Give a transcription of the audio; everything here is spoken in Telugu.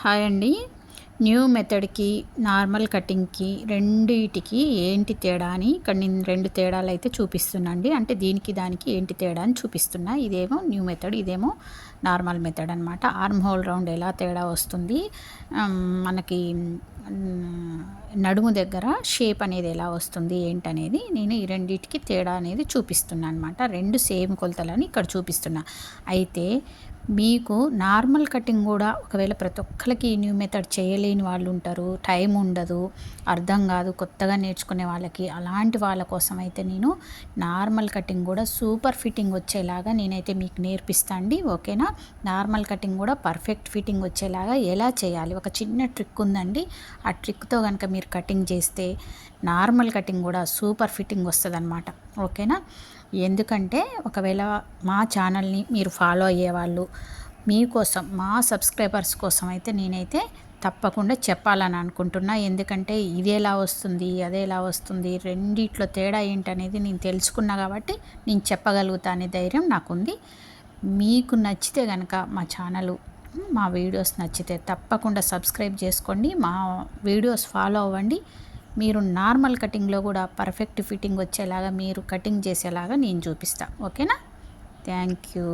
హాయ్ అండి. న్యూ మెథడ్‌కి, నార్మల్ కటింగ్‌కి రెండిటికి ఏంటి తేడా అని ఇక్కడ నేను 2 తేడాలైతే చూపిస్తున్నా అండి. అంటే దీనికి, దానికి ఏంటి తేడా అని చూపిస్తున్నా. ఇదేమో న్యూ మెథడ్, ఇదేమో నార్మల్ మెథడ్ అనమాట. ఆర్మ్ హోల్ రౌండ్ ఎలా తేడా వస్తుంది, మనకి నడుము దగ్గర షేప్ అనేది ఎలా వస్తుంది ఏంటనేది నేను ఈ రెండిటికి తేడా అనేది చూపిస్తున్నా అనమాట. 2 సేమ్ కొలతలని ఇక్కడ చూపిస్తున్నా. అయితే మీకు నార్మల్ కటింగ్ కూడా ఒకవేళ ప్రతి ఒక్కరికి న్యూ మెథడ్ చేయలేని వాళ్ళు ఉంటారు, టైం ఉండదు, అర్థం కాదు, కొత్తగా నేర్చుకునే వాళ్ళకి, అలాంటి వాళ్ళ కోసం అయితే నేను నార్మల్ కటింగ్ కూడా సూపర్ ఫిట్టింగ్ వచ్చేలాగా నేనైతే మీకు నేర్పిస్తా అండి. ఓకేనా? నార్మల్ కటింగ్ కూడా పర్ఫెక్ట్ ఫిట్టింగ్ వచ్చేలాగా ఎలా చేయాలి, ఒక చిన్న ట్రిక్ ఉందండి. ఆ ట్రిక్తో కనుక మీరు కటింగ్ చేస్తే నార్మల్ కటింగ్ కూడా సూపర్ ఫిట్టింగ్ వస్తుందన్నమాట. ఓకేనా? ఎందుకంటే ఒకవేళ మా ఛానల్ని మీరు ఫాలో అయ్యేవాళ్ళు, మీకోసం, మా సబ్స్క్రైబర్స్ కోసం అయితే నేనైతే తప్పకుండా చెప్పాలని అనుకుంటున్నా. ఎందుకంటే ఇది ఎలా వస్తుంది, అదే ఎలా వస్తుంది, రెండిట్లో తేడా ఏంటనేది నేను తెలుసుకున్నా కాబట్టి నేను చెప్పగలుగుతా అనే ధైర్యం నాకుంది. మీకు నచ్చితే కనుక మా ఛానల్, మా వీడియోస్ నచ్చితే తప్పకుండా సబ్స్క్రైబ్ చేసుకోండి, మా వీడియోస్ ఫాలో అవ్వండి. మీరు నార్మల్ కటింగ్లో కూడా పర్ఫెక్ట్ ఫిట్టింగ్ వచ్చేలాగా మీరు కటింగ్ చేసేలాగా నేను చూపిస్తా. ఓకేనా? Thank you.